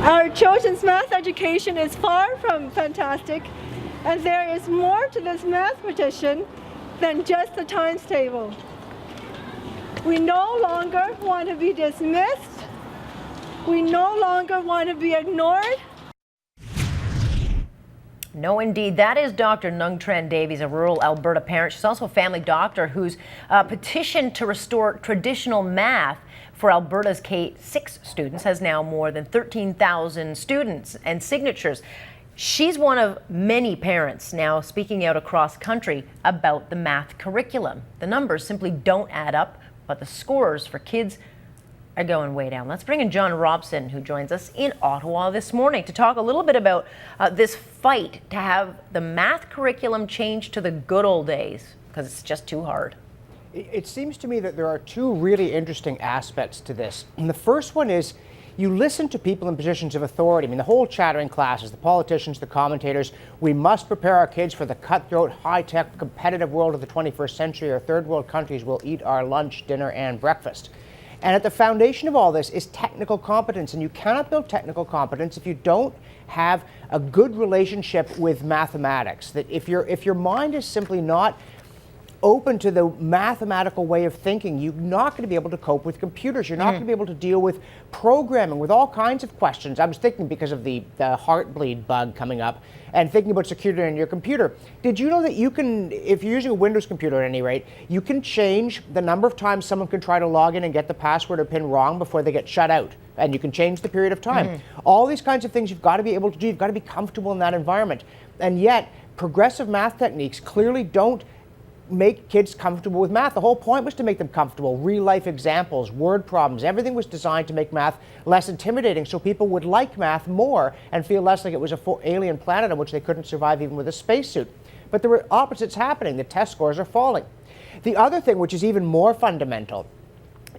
Our children's math education is far from fantastic, and there is more to this math petition than just the times table. We no longer want to be dismissed. We no longer want to be ignored. No, indeed. That is Dr. Nhung Tran-Davies, a rural Alberta parent. She's also a family doctor who's petitioned to restore traditional math for Alberta's K-6 students, has now more than 13,000 students and signatures. She's one of many parents now speaking out across country about the math curriculum. The numbers simply don't add up, but the scores for kids are going way down. Let's bring in John Robson, who joins us in Ottawa this morning to talk a little bit about this fight to have the math curriculum changed to the good old days, because it's just too hard. It seems to me that there are two really interesting aspects to this. And the first one is you listen to people in positions of authority. I mean, the whole chattering classes, the politicians, the commentators, we must prepare our kids for the cutthroat, high-tech, competitive world of the 21st century, or third world countries will eat our lunch, dinner, and breakfast. And at the foundation of all this is technical competence, and you cannot build technical competence if you don't have a good relationship with mathematics. That if your mind is simply not open to the mathematical way of thinking, you're not going to be able to cope with computers. You're not going to be able to deal with programming, with all kinds of questions. I was thinking because of the heartbleed bug coming up and thinking about security in your computer. Did you know that you can, if you're using a Windows computer at any rate, you can change the number of times someone can try to log in and get the password or PIN wrong before they get shut out? And you can change the period of time. All these kinds of things you've got to be able to do. You've got to be comfortable in that environment. And yet, progressive math techniques clearly don't make kids comfortable with math. The whole point was to make them comfortable. Real life examples, word problems, everything was designed to make math less intimidating so people would like math more and feel less like it was an alien planet on which they couldn't survive even with a spacesuit. But there were opposites happening. The test scores are falling. The other thing, which is even more fundamental,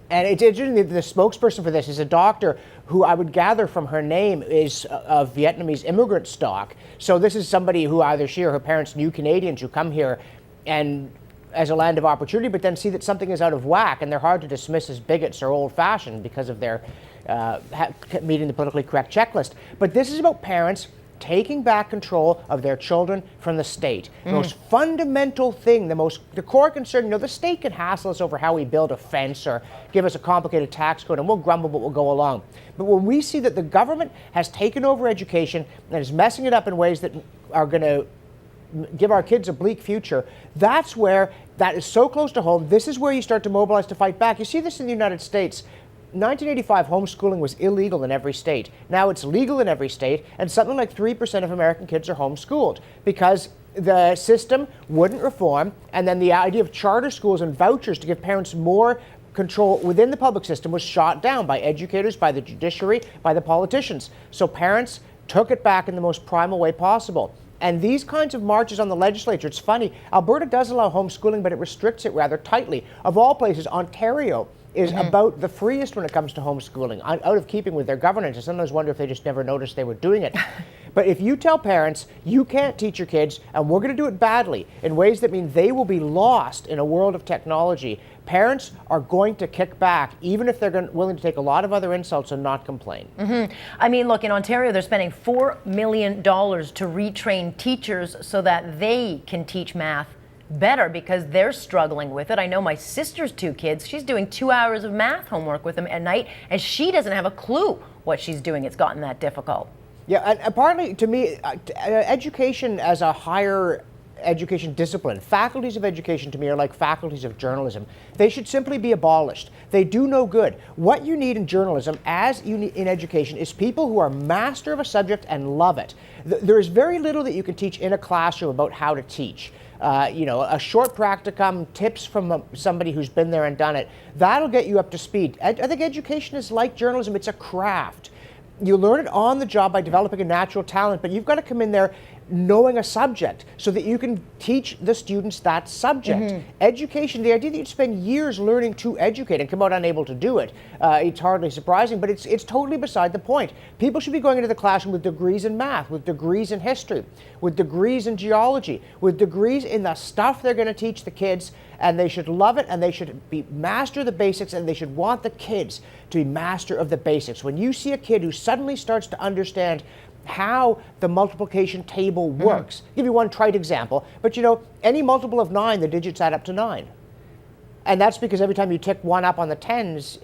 and it's interesting, the spokesperson for this is a doctor who I would gather from her name is of Vietnamese immigrant stock. So this is somebody who either she or her parents knew Canadians who come here and as a land of opportunity, but then see that something is out of whack, and they're hard to dismiss as bigots or old-fashioned because of their meeting the politically correct checklist. But this is about parents taking back control of their children from the state. The most fundamental thing, the core concern, the state can hassle us over how we build a fence or give us a complicated tax code, and we'll grumble, but we'll go along. But when we see that the government has taken over education and is messing it up in ways that are going to give our kids a bleak future, that's where that is so close to home. This is where you start to mobilize to fight back. You see this in the United States. 1985, homeschooling was illegal in every state. Now it's legal in every state, and something like 3% of American kids are homeschooled because the system wouldn't reform, and then the idea of charter schools and vouchers to give parents more control within the public system was shot down by educators, by the judiciary, by the politicians. So parents took it back in the most primal way possible. And these kinds of marches on the legislature, it's funny, Alberta does allow homeschooling, but it restricts it rather tightly. Of all places, Ontario is about the freest when it comes to homeschooling, out of keeping with their governance. I sometimes wonder if they just never noticed they were doing it. But if you tell parents, you can't teach your kids, and we're going to do it badly, in ways that mean they will be lost in a world of technology, parents are going to kick back, even if they're willing to take a lot of other insults and not complain. I mean, look, in Ontario, they're spending $4 million to retrain teachers so that they can teach math better because they're struggling with it. I know my sister's 2 kids. She's doing 2 hours of math homework with them at night, and she doesn't have a clue what she's doing. It's gotten that difficult. Yeah, and partly, to me, education as a higher education discipline, faculties of education to me are like faculties of journalism. They should simply be abolished. They do no good. What you need in journalism, as you need in education, is people who are master of a subject and love it. There is very little that you can teach in a classroom about how to teach. A short practicum, tips from somebody who's been there and done it, that'll get you up to speed. I think education is like journalism. It's a craft. You learn it on the job by developing a natural talent, but you've got to come in there knowing a subject so that you can teach the students that subject. Education, the idea that you'd spend years learning to educate and come out unable to do it, it's hardly surprising, but it's totally beside the point. People should be going into the classroom with degrees in math, with degrees in history, with degrees in geology, with degrees in the stuff they're going to teach the kids, and they should love it, and they should be master of the basics, and they should want the kids to be master of the basics. When you see a kid who suddenly starts to understand how the multiplication table works. I'll give you one trite example, but you know, any multiple of 9, the digits add up to 9. And that's because every time you tick 1 up on the tens,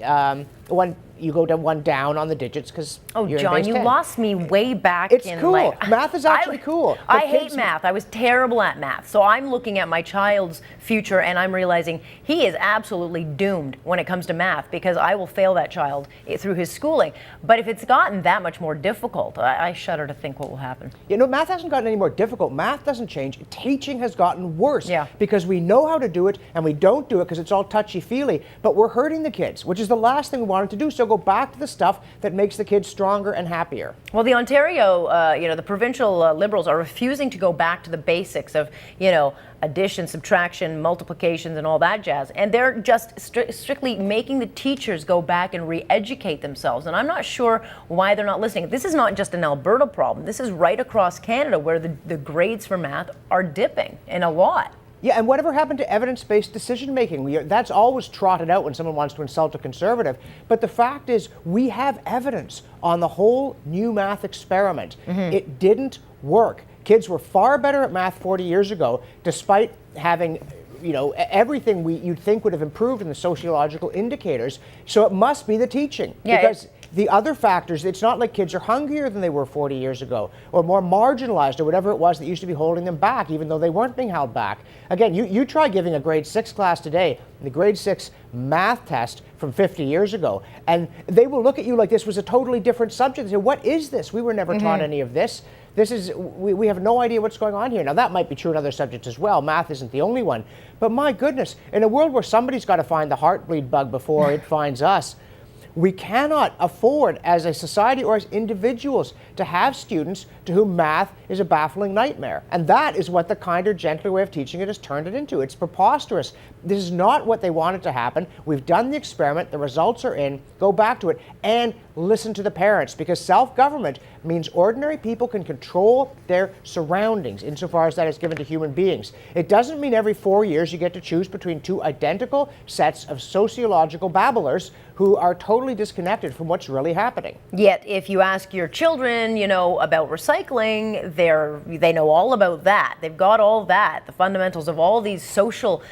you go to 1 down on the digits because Oh, you're John, in base you 10. lost me way back It's in cool. like, Math is actually cool. I But hate kids- math. I was terrible at math. So I'm looking at my child's future and I'm realizing he is absolutely doomed when it comes to math because I will fail that child through his schooling. But if it's gotten that much more difficult, I shudder to think what will happen. You know, math hasn't gotten any more difficult. Math doesn't change. Teaching has gotten worse because we know how to do it and we don't do it because it's all touchy-feely. But we're hurting the kids, which is the last thing we wanted to do. So go back to the stuff that makes the kids stronger and happier. Well, the Ontario, the provincial Liberals are refusing to go back to the basics of, addition, subtraction, multiplications, and all that jazz. And they're just strictly making the teachers go back and re-educate themselves. And I'm not sure why they're not listening. This is not just an Alberta problem. This is right across Canada where the grades for math are dipping in a lot. Yeah, and whatever happened to evidence-based decision-making? That's always trotted out when someone wants to insult a conservative. But the fact is, we have evidence on the whole new math experiment. It didn't work. Kids were far better at math 40 years ago, despite having everything you'd think would have improved in the sociological indicators. So it must be the teaching. Because the other factors, it's not like kids are hungrier than they were 40 years ago, or more marginalized, or whatever it was that used to be holding them back, even though they weren't being held back. Again, you try giving a grade 6 class today, the grade 6 math test from 50 years ago, and they will look at you like this was a totally different subject. They say, what is this? We were never taught any of this. We have no idea what's going on here. Now, that might be true in other subjects as well. Math isn't the only one. But my goodness, in a world where somebody's got to find the heartbleed bug before it finds us, we cannot afford as a society or as individuals to have students to whom math is a baffling nightmare. And that is what the kinder, gentler way of teaching it has turned it into. It's preposterous. This is not what they wanted to happen. We've done the experiment. The results are in. Go back to it and listen to the parents, because self-government means ordinary people can control their surroundings insofar as that is given to human beings. It doesn't mean every 4 years you get to choose between two identical sets of sociological babblers who are totally disconnected from what's really happening. Yet, if you ask your children, about recycling, they know all about that. They've got all that, the fundamentals of all these social,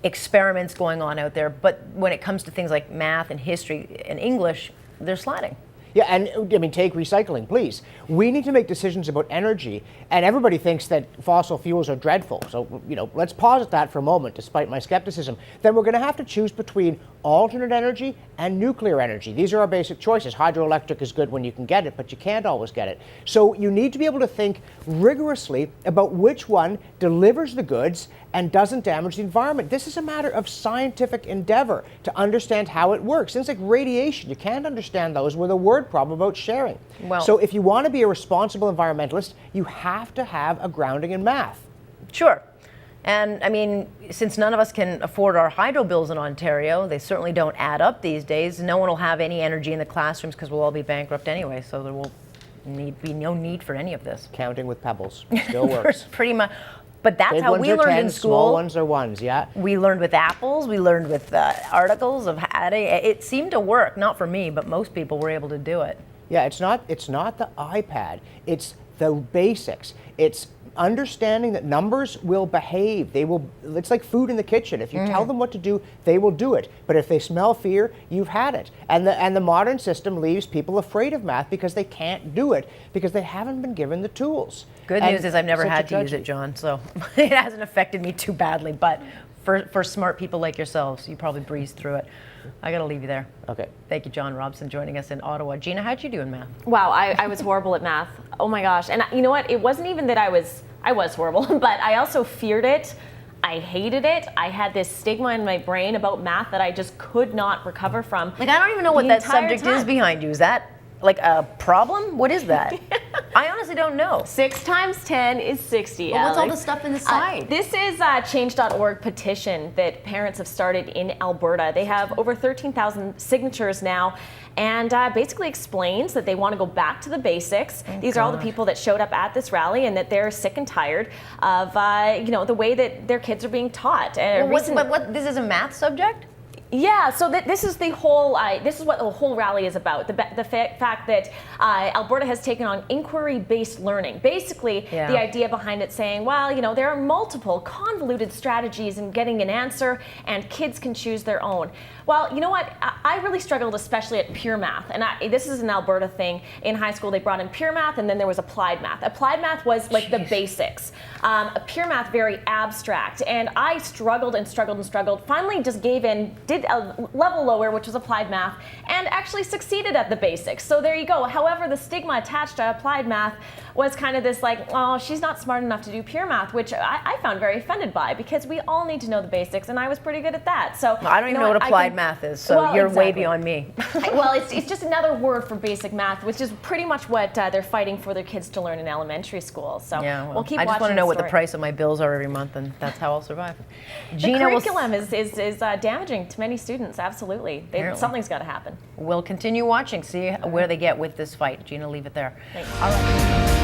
experiments going on out there. But when it comes to things like math and history and English, they're sliding. Yeah, and take recycling, please. We need to make decisions about energy, and everybody thinks that fossil fuels are dreadful. So, let's pause at that for a moment, despite my skepticism. Then we're going to have to choose between alternate energy and nuclear energy. These are our basic choices. Hydroelectric is good when you can get it, but you can't always get it. So you need to be able to think rigorously about which one delivers the goods and doesn't damage the environment. This is a matter of scientific endeavor to understand how it works. Things like radiation, you can't understand those with a word problem about sharing. So if you want to be a responsible environmentalist, you have to have a grounding in math. Sure. And I mean, since none of us can afford our hydro bills in Ontario, they certainly don't add up these days. No one will have any energy in the classrooms because we'll all be bankrupt anyway, so there will be no need for any of this. Counting with pebbles still works. Pretty much. But that's Big how ones we are learned 10s, in school. Small ones are ones, yeah. We learned with apples. We learned with articles of adding. It seemed to work. Not for me, but most people were able to do it. Yeah, it's not the iPad. It's the basics. It's understanding that numbers will behave. It's like food in the kitchen. If you tell them what to do, they will do it. But if they smell fear, you've had it. And the modern system leaves people afraid of math because they can't do it, because they haven't been given the tools. Good news is I've never had to use it, John, so it hasn't affected me too badly. But for smart people like yourselves, you probably breezed through it. I got to leave you there. Okay. Thank you, John Robson, joining us in Ottawa. Gina, how'd you do in math? Wow, I was horrible at math. Oh my gosh. And you know what? It wasn't even that I was horrible, but I also feared it. I hated it. I had this stigma in my brain about math that I just could not recover from. Like, I don't even know what that subject is behind you. Is that like a problem? What is that? I honestly don't know. 6 times 10 is 60. Well, what's all Alex. the stuff in the side? This is a change.org petition that parents have started in Alberta. They have over 13,000 signatures now, and basically explains that they want to go back to the basics. These are all the people that showed up at this rally, and that they're sick and tired of the way that their kids are being taught. What this is a math subject? Yeah, so this is the whole. This is what the whole rally is about. The fact that Alberta has taken on inquiry-based learning. Basically, the idea behind it saying, well, there are multiple convoluted strategies in getting an answer, and kids can choose their own. Well, you know what? I really struggled, especially at pure math, and this is an Alberta thing. In high school, they brought in pure math, and then there was applied math. Applied math was like the basics. Pure math, very abstract, and I struggled and struggled and struggled. Finally, just gave in, did a level lower, which was applied math, and actually succeeded at the basics. So there you go. However, the stigma attached to applied math was kind of this like, oh, she's not smart enough to do pure math, which I found very offended by, because we all need to know the basics, and I was pretty good at that. So I don't even know what applied math is, so you're way beyond me. Well, it's just another word for basic math, which is pretty much what they're fighting for their kids to learn in elementary school. So we'll keep watching. I just want to know what the price of my bills are every month, and that's how I'll survive. The curriculum is damaging to many students. Absolutely, something's got to happen. We'll continue watching, see where they get with this fight. Gina, leave it there. Thanks. All right.